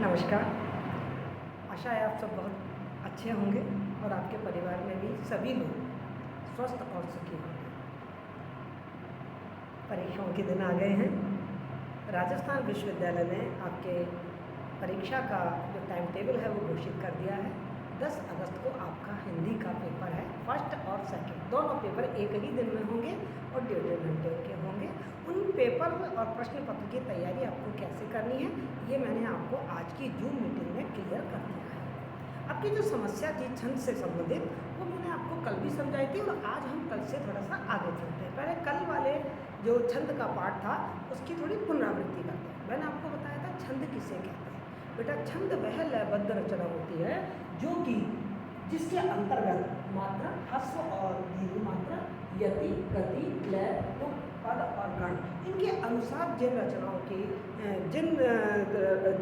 नमस्कार। आशा है आप सब बहुत अच्छे होंगे और आपके परिवार में भी सभी लोग स्वस्थ और सुखी होंगे। परीक्षाओं के दिन आ गए हैं। राजस्थान विश्वविद्यालय ने आपके परीक्षा का जो टाइम टेबल है वो घोषित कर दिया है। 10 अगस्त को आपका हिंदी का पेपर है। फर्स्ट और सेकंड दोनों पेपर एक ही दिन में होंगे और 1.5 घंटे के होंगे। उन पेपर और प्रश्न पत्र की तैयारी आपको कैसे करनी है ये मैंने आपको आज की जूम मीटिंग में क्लियर कर दिया है। आपकी जो समस्या थी छंद से संबंधित वो मैंने आपको कल भी समझाई थी और आज हम कल से थोड़ा सा आगे चलते हैं। पहले कल वाले जो छंद का पाठ था उसकी थोड़ी पुनरावृत्ति करते हैं। मैंने आपको बताया था छंद किसे कहते हैं। बेटा छंद वह लयबद्ध रचना होती है जो कि जिसके अंतर्गत मात्रा, ह्रस्व और दीर्घ मात्रा, यति, गति, लय, तुक, पद और गण इनके अनुसार जिन रचनाओं की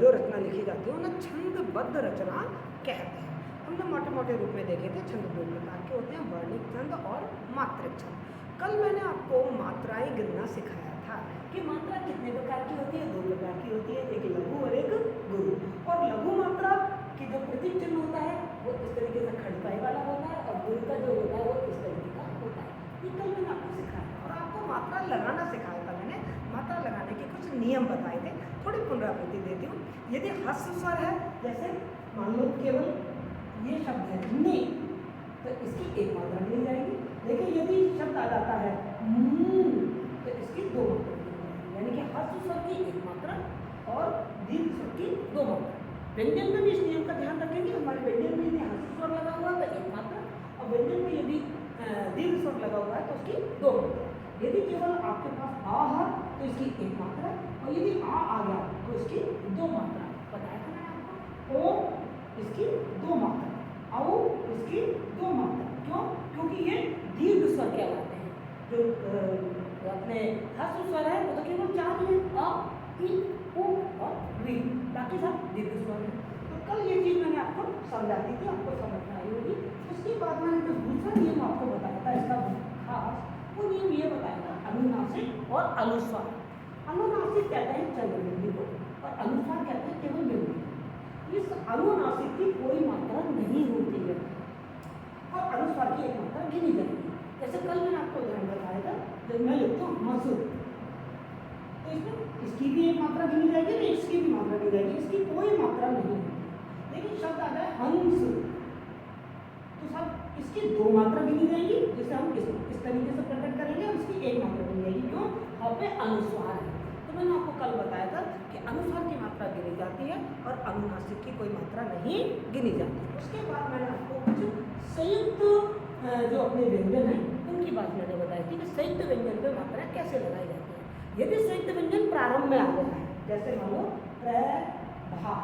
जो रचना लिखी जाती है उन्हें छंदबद्ध रचना कहते हैं। हमने मोटे मोटे रूप में देखे थे छंद 2 प्रकार के होते हैं, वर्णिक छंद और मात्रिक छंद। कल मैंने आपको मात्राएं गिनना सिखाया था कि मात्रा कितने प्रकार की होती है। 2 प्रकार की होती है, एक लघु और एक गुरु। और लघु मात्रा की जो प्रतीक चिन्ह होता है वो इस तरीके से खड़पाई वाला होता है और गुरु का जो होता है वो इस तरीके का होता है। ये कल मैंने आपको सिखाया और आपको मात्रा लगाना सिखाया था। मैंने मात्रा लगाने के कुछ नियम बताए थे, थोड़ी पुनरावृत्ति देती हूँ। यदि ह्रस्व स्वर है, जैसे मान लो केवल ये शब्द है नी, तो इसकी एक मात्रा मिल जाएगी। लेकिन यदि शब्द आ जाता है तो इसकी 2 मात्रा मिल जाएगी, यानी कि ह्रस्व स्वर की 1 मात्रा और दीर्घ स्वर की 2 मात्रा। व्यंजन में भी इस नियम का ध्यान रखेंगे। हमारे व्यंजन में यदि ह्रस्व स्वर लगा हुआ है तो 1 मात्रा और व्यंजन में यदि दीर्घ स्वर लगा हुआ है तो उसकी 2 मात्रा। यदि केवल आपके पास आ है तो इसकी 1 मात्रा और यदि आ गया तो इसकी 2 मात्रा। बताया था मैंने आपको। ओ इसकी 2 मात्रा, औ इसकी 2 मात्रा। क्यों? क्योंकि ये दीर्घ स्वर कहलाते हैं। जो अपने ह्रस्व स्वर है वो तो केवल 4 ही है, अ, इ, उ और ऋ, बाकी सब दीर्घ स्वर है। तो कल ये चीज मैंने आपको समझा दी थी, आपको समझ में आई होगी। उसके बाद मैंने जो दूसरा नियम आपको बताया था इसका खास, वो नियम ये बताया था अनुनासिक और अनुस्वार। अनुनासिक कहते हैं चंद्रबिंदु को और अनुस्वार कहते हैं केवल बिंदु। इस अनुनासिक की कोई मात्रा नहीं होती है और अनुस्वार की 1 मात्रा गिनी जाएगी। जैसे कल मैंने आपको उदाहरण बताया था, जब मैं लिखता हूँ मसूर तो इसमें इसकी भी 1 मात्रा गिनी जाएगी और इसकी भी मात्रा गिनी जाएगी, इसकी कोई मात्रा नहीं होती। लेकिन शब्द आता है हंस तो सब इसकी 2 मात्रा गिनी जाएगी, जिसे हम इस तरीके से प्रकट करेंगे और इसकी 1 मात्रा गिनी जाएगी। क्यों? यहाँ पे अनुस्वार है। तो मैंने आपको कल बताया था कि अनुस्वार की मात्रा गिनी जाती है और अनुनासिक की कोई मात्रा नहीं गिनी जाती। उसके बाद मैंने आपको कुछ संयुक्त जो अपने व्यंजन है उनकी बात मैंने बताई थी कि संयुक्त व्यंजन पे मात्रा कैसे लगाई जाती है। यदि संयुक्त व्यंजन प्रारंभ में आ गया है, जैसे मान लो प्र, भा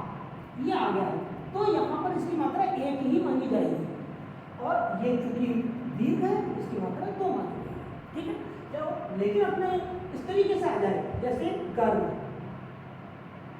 ये आ गया तो यहाँ पर इसकी मात्रा 1 ही मानी जाएगी और ये चूंकि दीर्घ है इसकी मात्रा 2 मानी जाएगी। ठीक है, तो लेकिन अपने इस तरीके से आ जाए जैसे गर्व,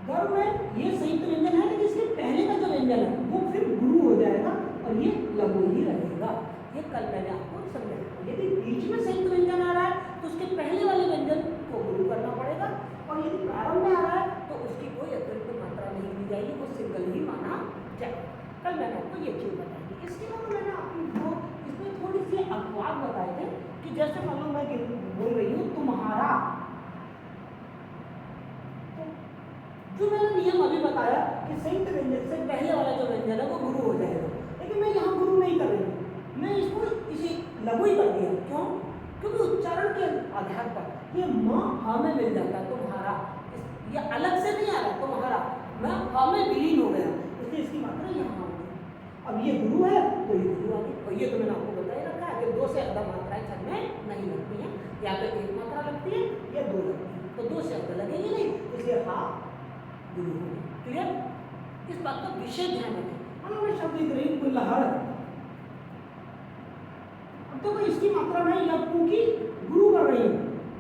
गर्व में ये संयुक्त व्यंजन है लेकिन इसके पहले का जो व्यंजन है वो फिर गुरु हो जाएगा और ये लघु ही रहेगा। ये कल मैंने आपको समझाया। यदि बीच में संयुक्त व्यंजन आ रहा है तो उसके पहले वाले व्यंजन को गुरु करना पड़ेगा और यदि प्रारंभ में आ रहा है तो उसकी कोई अतिरिक्त मात्रा नहीं दी जाएगी, वो सिंगल ही माना जाएगा। कल मैंने आपको ये चीज बताई थी। इसके बाद मैंने आपको इसमें थोड़ी सी अपवाद बताए थे कि जैसे मान लो मैं बोल रही हूँ तुम्हारा, जो मैंने नियम अभी बताया कि संयुक्त व्यंजन से पहले वाला जो व्यंजन है वो गुरु हो जाएगा, लेकिन मैं यहाँ गुरु नहीं कर रही हूँ, मैं इसको इसी लघु ही कर दिया। क्यों? क्योंकि उच्चारण के आधार पर ये म ह में मिल जाता है तुम्हारा, ये अलग से नहीं आ रहा तुम्हारा, मैं ह में विलीन हो गया, इसलिए इसकी मात्रा यहाँ आ गई। अब ये गुरु है तो ये गुरु आ गई और ये तो मैंने आपको बताया रखा है कि 2 से ज़्यादा मात्राएं छंद में नहीं लगती हैं, या तो 1 मात्रा लगती है या 2 लगती है, तो 2 से ज़्यादा लगेगी नहीं, इसलिए हाँ गुरु हो गई। क्लियर? इस बात का विशेष ध्यान रखें। मैं शब्द लिख रही हूँ कुल्हड़, अब तो इसकी मात्रा में या पू की गुरु कर रही हूँ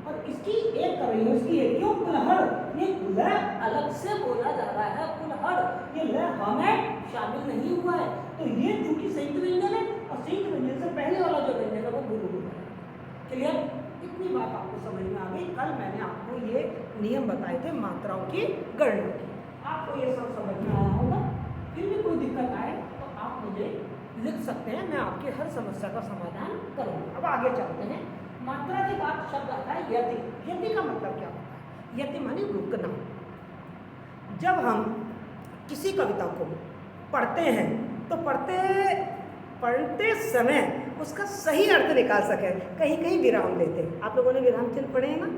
और इसकी 1 कर रही हूँ, इसकी 1 क्यों? कुल्हड़, ये ल अलग से बोला जा रहा है कुल्हड़, ये ल हमें शामिल नहीं हुआ है, तो ये चूंकि संयुक्त व्यंजन है और संयुक्त व्यंजन से पहले वाला जो व्यंजन है वो गुरु होता है। क्लियर? इतनी बात आपको समझ में आ गई। कल मैंने आपको ये नियम बताए थे मात्राओं की गणना की, आपको ये सब समझ में आया आपकी हर समस्या का समाधान करूँगा। अब आगे चलते हैं। मात्रा के बाद शब्द आता है यति। यति का मतलब क्या होता है? यति माने रुकना। जब हम किसी कविता को पढ़ते हैं तो पढ़ते समय उसका सही अर्थ निकाल सके, कहीं कहीं विराम लेते हैं। आप लोगों ने विराम चिन्ह पढ़े हैं ना,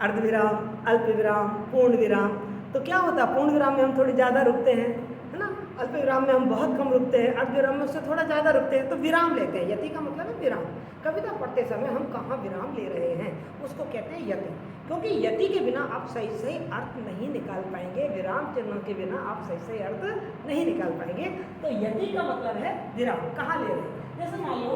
अर्ध विराम, अल्प विराम, पूर्ण विराम। तो क्या होता है, पूर्ण विराम में हम थोड़ी ज़्यादा रुकते हैं, है ना, अल्प विराम में हम बहुत कम रुकते हैं, अर्ध विराम में उससे थोड़ा ज़्यादा रुकते हैं, तो विराम लेते हैं। यति का मतलब है विराम। कविता पढ़ते समय हम कहाँ विराम ले रहे हैं उसको कहते हैं यति। क्योंकि यति के बिना आप सही सही अर्थ नहीं निकाल पाएंगे, विराम चिन्हों के बिना आप सही सही अर्थ नहीं निकाल पाएंगे। तो यति का मतलब है विराम। कहाँ ले रहे हैं? जैसे मान लो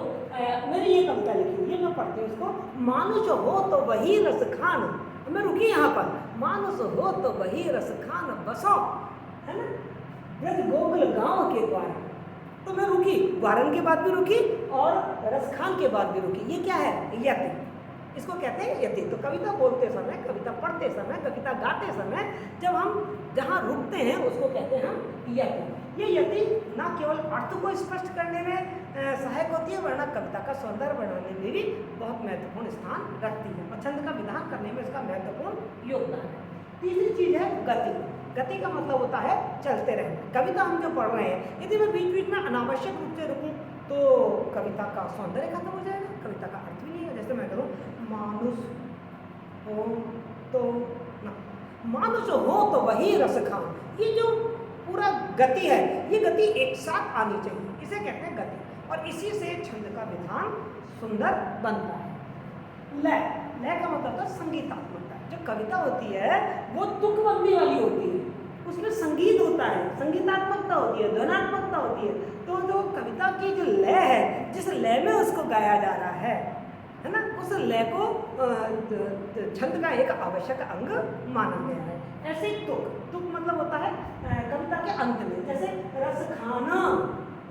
मेरी ये कविता लिखी, ये मैं पढ़ती हूँ इसको। मानुष हो तो वही रस खान, मैं रुकी यहाँ पर, मानुष हो तो वही रस खान बसो, है ना, ब्रज गोकुल गांव के द्वार। तो मैं रुकी, वारन के बाद भी रुकी और रसखान के बाद भी रुकी। ये क्या है? यति। इसको कहते हैं यति। तो कविता बोलते समय, कविता पढ़ते समय, कविता गाते समय जब हम जहाँ रुकते हैं उसको कहते हैं हम यति। ये यति ना केवल अर्थ को स्पष्ट करने में सहायक होती है, वरना कविता का सौंदर्य बढ़ाने में भी बहुत महत्वपूर्ण स्थान रखती है और छंद का विधान करने में इसका महत्वपूर्ण योगदान है। तीसरी चीज है गति। गति का मतलब होता है चलते रहना। कविता हम जो पढ़ रहे हैं, यदि मैं बीच बीच में अनावश्यक रूप से रुकूं तो कविता का सौंदर्य खत्म हो जाएगा, कविता का अर्थ भी नहीं है। जैसे मैं करूँ मानुष हो तो ना, मानुष हो तो वही रस खान। ये जो पूरा गति है, ये गति एक साथ आनी चाहिए, इसे कहते हैं गति। और इसी से छंद का विधान सुंदर बनता है। लय, लय का मतलब है संगीतात्मकता। जो कविता होती है वो तुकबंदी वाली होती है, उसमें संगीत होता है, संगीतात्मकता होती है, ध्वनात्मकता होती है। तो जो कविता की जो लय है, जिस लय में उसको गाया जा रहा है ना, उस लय को छंद का एक आवश्यक अंग माना गया है। ऐसे तुक, तुक मतलब होता है कविता के अंत में, जैसे रस खाना,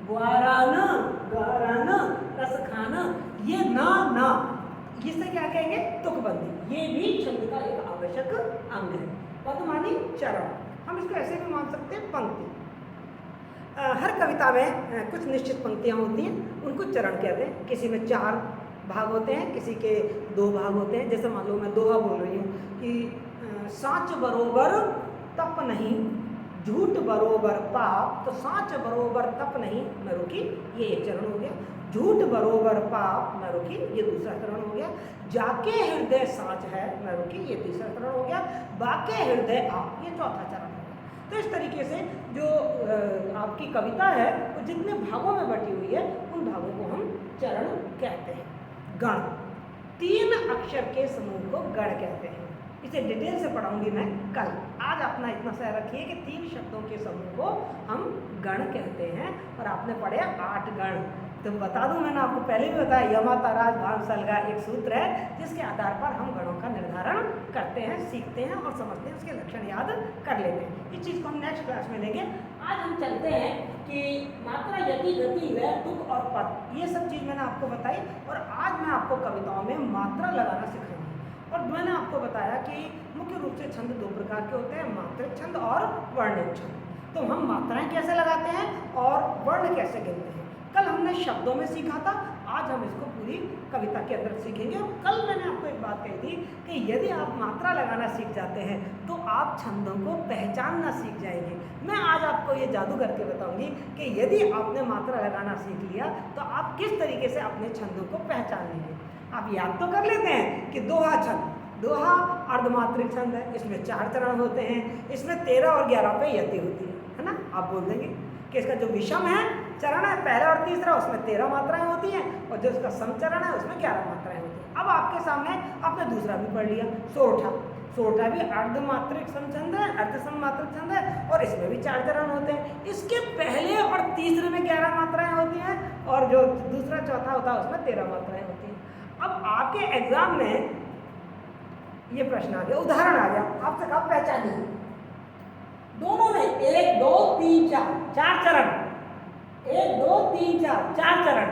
ग्वाराना, गाराना, रस खाना, ये ना इससे क्या कहेंगे? तुकबंदी। ये भी छंद का एक आवश्यक अंग है। पदमानी चरण, हम इसको ऐसे भी मान सकते हैं पंक्ति। हर कविता में कुछ निश्चित पंक्तियां होती हैं, उनको चरण कहते हैं। किसी में 4 भाग होते हैं, किसी के 2 भाग होते हैं। जैसे मान लो मैं दोहा बोल रही हूँ कि साँच बरोबर तप नहीं, झूठ बरोबर पाप, तो साँच बरोबर तप नहीं, मैं रुकी, ये एक चरण हो गया। झूठ बरोबर पाप, मैं रुकी, ये दूसरा चरण हो गया। जाके हृदय साँच है, मैं रुकी, ये तीसरा चरण हो गया। बाके हृदय आप, ये चौथा चरण हो गया। तो इस तरीके से जो आपकी कविता है वो जितने भागों में बटी हुई है, उन भागों को हम चरण कहते हैं। गण, 3 अक्षर के समूह को गण कहते हैं। इसे डिटेल से पढ़ाऊंगी मैं कल। आज अपना इतना सा रखिए कि 3 शब्दों के समूह को हम गण कहते हैं। और आपने पढ़े 8 गण। तो बता दूं, मैंने आपको पहले भी बताया, यमा ताराज भान सलगा एक सूत्र है जिसके आधार पर हम गणों का निर्धारण करते हैं, सीखते हैं और समझते हैं, उसके लक्षण याद कर लेते हैं। इस चीज़ को हम नेक्स्ट क्लास में लेंगे। आज हम चलते हैं कि मात्रा, यति, गति, लय, तुक और पद, ये सब चीज़ मैंने आपको बताई। और आज मैं आपको कविताओं में मात्रा लगाना सिखाऊंगा। और मैंने आपको बताया कि मुख्य रूप से छंद 2 प्रकार के होते हैं, मात्रिक छंद और वर्णिक छंद। तो हम मात्राएं कैसे लगाते हैं और वर्ण कैसे गिनते हैं, कल हमने शब्दों में सीखा था, आज हम इसको पूरी कविता के अंदर सीखेंगे। और कल मैंने आपको एक बात कही थी कि यदि आप मात्रा लगाना सीख जाते हैं तो आप छंदों को पहचानना सीख जाएंगे। मैं आज आपको ये जादू करके बताऊंगी कि यदि आपने मात्रा लगाना सीख लिया तो आप किस तरीके से अपने छंदों को पहचान लेंगे। आप याद तो कर लेते हैं कि दोहा छंद, दोहा अर्धमात्रिक छंद है, इसमें 4 चरण होते हैं, इसमें 13 और 11 पे यति होती है ना। आप बोल देंगे कि इसका जो विषम है चरण है, पहला और तीसरा, उसमें 13 मात्राएं होती हैं, और जो उसका समचरण है उसमें 11 मात्राएं होती हैं। अब आपके सामने आपने दूसरा भी पढ़ लिया, सोरठा। सोरठा भी अर्धमात्रिक समछंद है, अर्ध सममात्रिक छंद है, और इसमें भी 4 चरण होते हैं। इसके पहले और तीसरे में 11 मात्राएं होती हैं, और जो दूसरा चौथा होता है उसमें 13 मात्राएं होती हैं। अब आपके एग्जाम में ये प्रश्न आ गया, उदाहरण आ गया, आपसे कहा पहचानिए दोनों में 1 2 3 4 4 चरण, 1 2 3 4 4 चरण,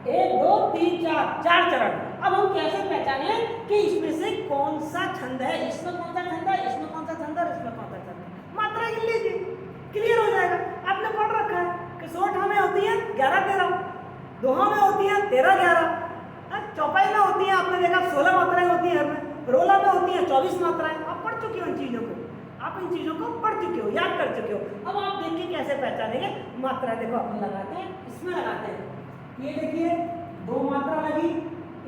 1 2 3 4 4 चरण। अब हम कैसे पहचाने कि इसमें से कौन सा छंद है, इसमें कौन सा छंद है, इसमें कौन सा छंद है, इसमें कौन सा छंद है। मात्रा गिन लीजिए, क्लियर हो जाएगा। आपने पढ़ रखा है कि सोरठा में होती है 11 13, दोहा में होती है 13-11, चौपाई में होती है आपने देखा 16 मात्राएं होती है, रोला में होती है 24 मात्राएं। आप पढ़ चुके हो इन चीज़ों को, आप इन चीज़ों को पढ़ चुके हो, याद कर चुके हो। अब आप देखिए कैसे पहचानेंगे मात्रा। देखो अपन लगाते हैं, इसमें लगाते हैं, ये देखिए 2 मात्रा लगी,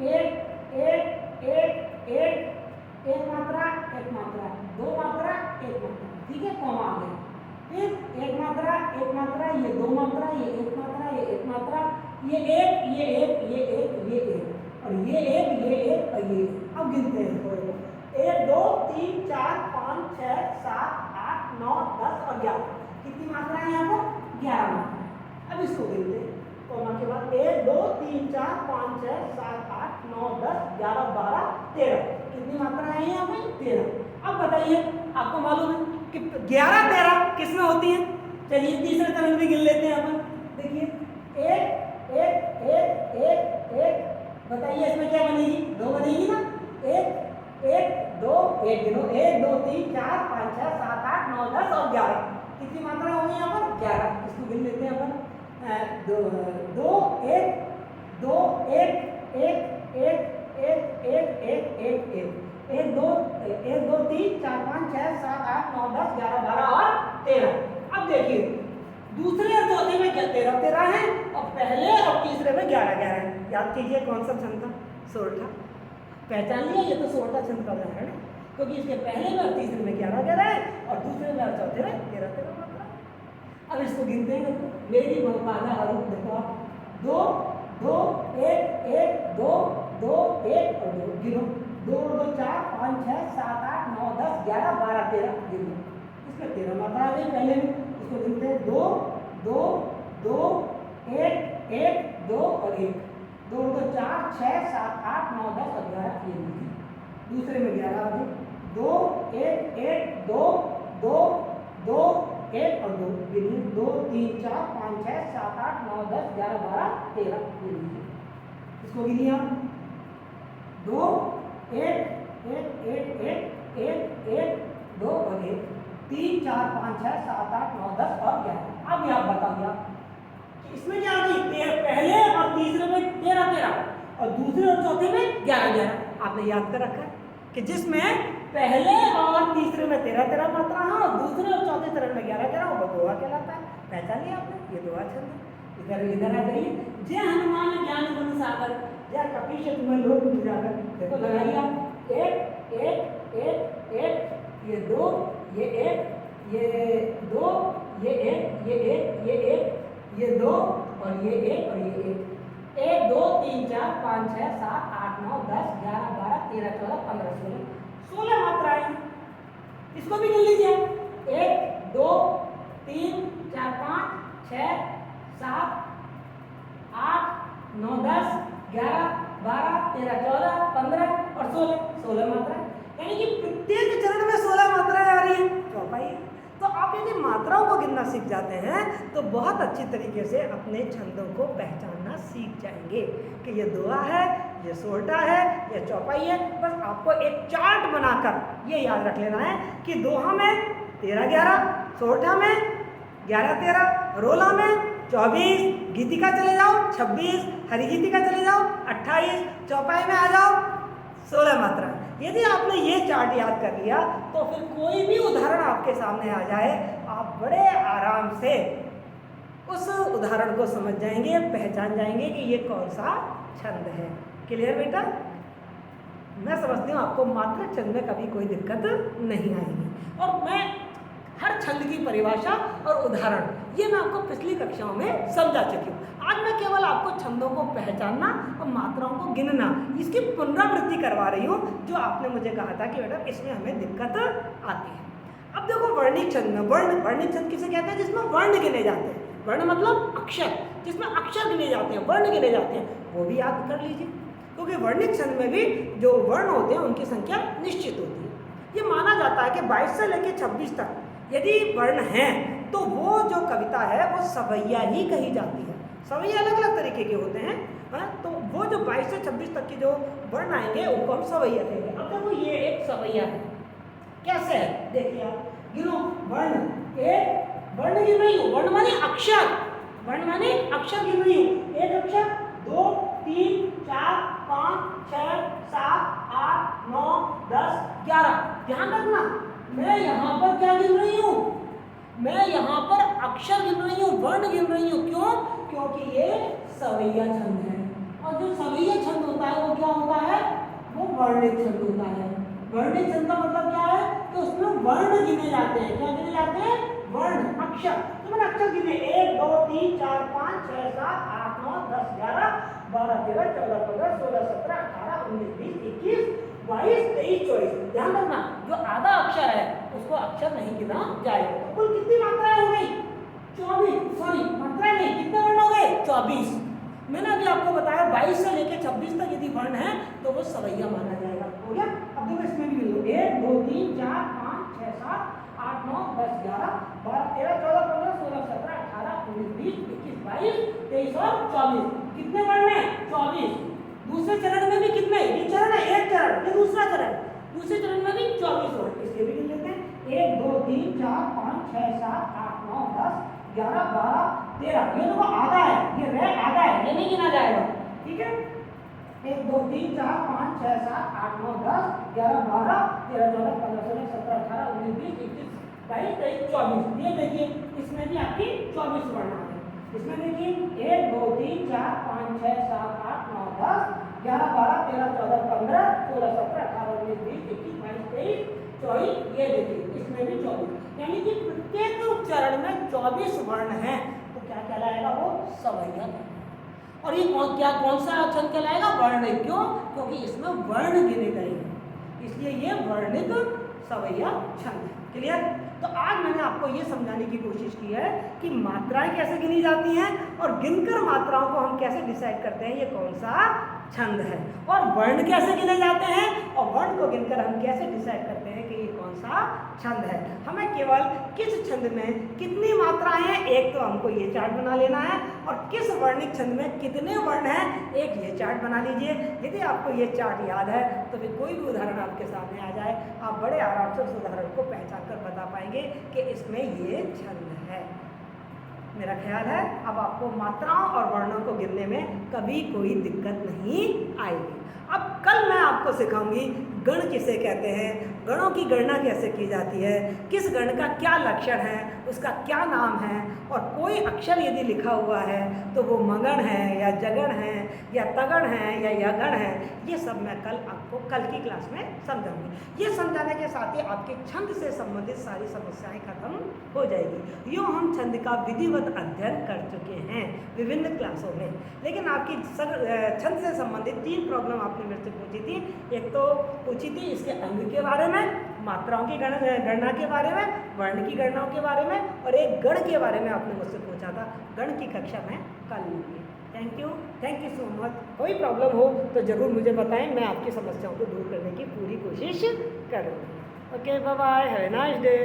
एक एक एक एक, एक मात्रा 2 मात्रा 1 मात्रा, ठीक है, कॉमा आ गया। फिर एक मात्रा, ये 2 मात्रा, ये 1 मात्रा, ये 1 मात्रा, ये एक, ये एक, ये एक, ये एक, और ये एक, ये एक और ये एक। अब गिनते हैं थोड़े बहुत, 1 2 3 4 5 6 7 8 9 10 और 11। कितनी मात्रा है यहाँ पर? 11 मात्रा। अब इसको गिनते हैं कॉमा के बाद, 1 2 3 4 5 6 7 8 9 10 11 12 13। कितनी मात्रा है यहाँ पे? 13। अब बताइए, आपको मालूम है कि 11 13 किस में होती है? चलिए तीसरे तरह भी गिन लेते हैं अपन। देखिए 1 1 1 1 1, बताइए इसमें क्या बनेगी? 2 बनेगी ना। 1 1 2 1 गिनो, 1 2 3 4 5 6 7 8 9 10 और 11। कितनी मात्रा होगी यहाँ पर? 11। इसको गिन लेते हैं अपन। 2 2 1 2 1 1 1 1 1 1 1 1 2 1 2 3 4 5 6 7 8 9 10 11 12 और 13। अब देखिए दूसरे और चौथे में क्या 13 13 है, और पहले और तीसरे में 11 11 है। याद कीजिए कौन सा छंद था? सोरठा। पहचान लिया, ये तो सोरठा छंद का उदाहरण है, क्योंकि इसके पहले में और तीसरे में 11 11 है और दूसरे में और चौथे में 13 13 मात्रा। अब इसको गिनते हैं, मेरी बहुपादा हरूप देखो आप, 2 2 1 1 2 2 1 और 2 गिनो, 2 2 4 5 6 7 8 9 10 11 12 13 गिनो। इसमें 13 मात्रा आ गई पहले में। इसको गिनते हैं 2 2 2 1 1 2 और 1, 2 2 4 6 7 8 9 10 और 11 ये लीजिए। दूसरे में 11 आ गए, 2 1 1 2 2 2 1 और 2 गिनिए, 2 3 4 5 6 7 8 9 10 11 12 13 ये लीजिए। इसको गिनिए आप, 2 1 1 1 1 1 1 2 और 1, 3 4 5 6 7 8 9 10 और 11। अब आप बताइए कि इसमें क्या आ गई? पहले और तीसरे में 13 13 और दूसरे और चौथे में 11 11। आपने याद कर रखा है कि जिसमें पहले और तीसरे में 13 13 मात्रा है और दूसरे और चौथे चरण में 11 11, वो दोहा कहलाता है। पहचान लिया आपने? ये दोहा छंद है। इधर इधर आ जाइए, जय हनुमान ज्ञान गुण सागर, जय कपीश तुम्हें लोक उजागर। देखो लगाइए आप, 1 1 1 1, ये 2 ये 1 ये 2 ये 1 ये 1 ये 1 ये 2 और ये 1 और ये 1, 1 2 3 4 5 6 7 8 9 10 11 12 13 14 15 16 16 मात्राएं। इसको भी गिन लीजिए, 1 2 3 4 5 6 7 8 9 10 11 12 13 14 15 और 16 मात्रा। यानी कि प्रत्येक चरण में 16 मात्राएं आ रही है। चौपाई। तो आप यदि मात्राओं को गिनना सीख जाते हैं तो बहुत अच्छी तरीके से अपने छंदों को पहचानना सीख जाएंगे कि ये दोहा है, ये सोरठा है, ये चौपाई है। बस आपको एक चार्ट बनाकर ये याद रख लेना है कि दोहा में 13 11, सोरठा में 11 13, रोला में 24, गीतिका चले जाओ 26, हरिगीतिका चले जाओ 28, चौपाई में आ जाओ 16 मात्रा। यदि आपने ये चार्ट याद कर लिया तो फिर कोई भी उदाहरण आपके सामने आ जाए, आप बड़े आराम से उस उदाहरण को समझ जाएंगे, पहचान जाएंगे कि ये कौन सा छंद है। क्लियर बेटा? मैं समझती हूँ आपको मात्र छंद में कभी कोई दिक्कत नहीं आएगी। और मैं हर छंद की परिभाषा और उदाहरण ये मैं आपको पिछली कक्षाओं में समझा चुकी हूँ। आज मैं केवल आपको छंदों को पहचानना और मात्राओं को गिनना, इसकी पुनरावृत्ति करवा रही हूँ, जो आपने मुझे कहा था कि बेटा इसमें हमें दिक्कत आती है। अब देखो वर्णिक छंद में, वर्णिक छंद किसे कहते हैं? जिसमें वर्ण गिने जाते हैं। वर्ण मतलब अक्षर, जिसमें अक्षर गिने जाते हैं, वर्ण गिने जाते हैं, वो भी याद कर लीजिए, क्योंकि वर्णिक छंद में भी जो वर्ण होते हैं उनकी संख्या निश्चित होती है। ये माना जाता है कि 22 से लेकर 26 तक यदि वर्ण हैं तो वो जो कविता है वो सवैया ही कही जाती है। सवैया अलग अलग तरीके के होते हैं, तो वो जो 22 से 26 तक के जो वर्ण आएंगे उनको हम सवैया कहेंगे। अब देखो ये एक सवैया है, कैसे है देखिए आप, गिनो वर्ण, एक वर्ण गिन रही हूँ, वर्ण माने अक्षर, वर्ण माने अक्षर गिन रही हूँ, एक अक्षर 2 3 4 5 6 7 8 9 10 11। ध्यान रखना मैं यहाँ पर क्या गिन रही हूँ, मैं यहाँ पर अक्षर गिन रही हूँ, वर्ण गिन रही हूँ। क्यों? क्योंकि ये सवैया छंद है और जो सवैया छंद होता है वो क्या होता है, वो वर्णित छंद होता है। वर्णित छंद का मतलब क्या है कि उसमें वर्ण गिने जाते हैं। क्या गिने जाते हैं? वर्ण, अक्षर। तो मैंने अक्षर गिने 1 2 3 4 5 6 7 8 9 10 11 12 13 14 15 16 17 18 19 20 21 22 23 24। ध्यान रखना जो आधा अक्षर है उसको अक्षर नहीं गिना जाएगा। तो कुल कितनी मात्राएं हो गई? 24। सॉरी, मात्राएं नहीं, कितने वर्ण हो गए? 24। मैंने अभी आपको बताया 22 से लेकर 26 तक यदि वर्ण है तो वो सवैया माना जाएगा। हो गया? अब देखो इसमें भी लो 1 2 3 4 5 6 7 8 9 10 11 12 13 14 15 16 17 18 19 20 21 22 23 और 24। कितने वर्ण हैं? 24। दूसरे चरण में भी कितने? ये चरण है, एक चरण, ये दूसरा चरण। दूसरे चरण में भी 24 वर्ण। इसके भी गिन लेते हैं 1 2 3 4 5 6 7 8 9 10 11 12 13। ये देखो आधा है, ये रह आधा है, ये नहीं गिना जाएगा। ठीक है? 1 2 3 4 5 6 7 8 9 10 11 12 13 14 15 16 17 18 19 20 21 22 23 24। ये देखिए इसमें भी आपकी 24 वर्ण आ गए। इसमें देखिए 1 2 3 4 5 6 7 8 9 10 11 12 13 14 15 16 17 18 19 20 21 22 23 24। ये देखिए इसमें भी 24। यानी कि प्रत्येक चरण में 24 वर्ण हैं। तो क्या कहलाएगा? वो सवैया। और ये कौन सा छंद कहलाएगा? वर्णिक। क्यों? क्योंकि इसमें वर्ण गिने गए हैं, इसलिए ये वर्णिक सवैया छंद है। क्लियर? तो आज मैंने आपको ये समझाने की कोशिश की है कि मात्राएं कैसे गिनी जाती हैं और गिनकर मात्राओं को हम कैसे डिसाइड करते हैं ये कौन सा छंद है, और वर्ण कैसे गिने जाते हैं और वर्ण को गिनकर हम कैसे डिसाइड करते हैं कि ये कौन सा छंद है। हमें केवल किस छंद में कितनी मात्राएं हैं एक तो हमको ये चार्ट बना लेना है, और किस वर्णिक छंद में कितने वर्ण हैं एक ये चार्ट बना लीजिए। यदि आपको ये चार्ट याद है तो फिर कोई भी उदाहरण आपके सामने आ जाए आप बड़े आराम से उस उदाहरण को पहचान कर बता पाएंगे कि इसमें ये छंद है। मेरा ख्याल है अब आपको मात्राओं और वर्णों को गिनने में कभी कोई दिक्कत नहीं आएगी। अब कल मैं आपको सिखाऊंगी गण किसे कहते हैं, गणों की गणना कैसे की जाती है, किस गण का क्या लक्षण है, उसका क्या नाम है, और कोई अक्षर यदि लिखा हुआ है तो वो मगण है या जगण है या तगण है या यगण है। ये सब मैं कल आपको कल की क्लास में समझाऊंगी। ये समझाने के साथ ही आपके छंद से संबंधित सारी समस्याएं खत्म हो जाएगी। यूँ हम छंद का विधिवत अध्ययन कर चुके हैं विभिन्न क्लासों में, लेकिन आपकी छंद से संबंधित 3 प्रॉब्लम आपने मेरे से पूछी थी। एक तो पूछी थी इसके अंग के बारे में, मात्राओं की गणना के बारे में, वर्ण की गणनाओं के बारे में, और एक गण के बारे में आपने मुझसे पूछा था। गण की कक्षा में कल लूँगी। Thank you so much. कोई प्रॉब्लम हो तो ज़रूर मुझे बताएं, मैं आपकी समस्याओं को दूर करने की पूरी कोशिश करूँगी। Okay, bye bye, have a nice day.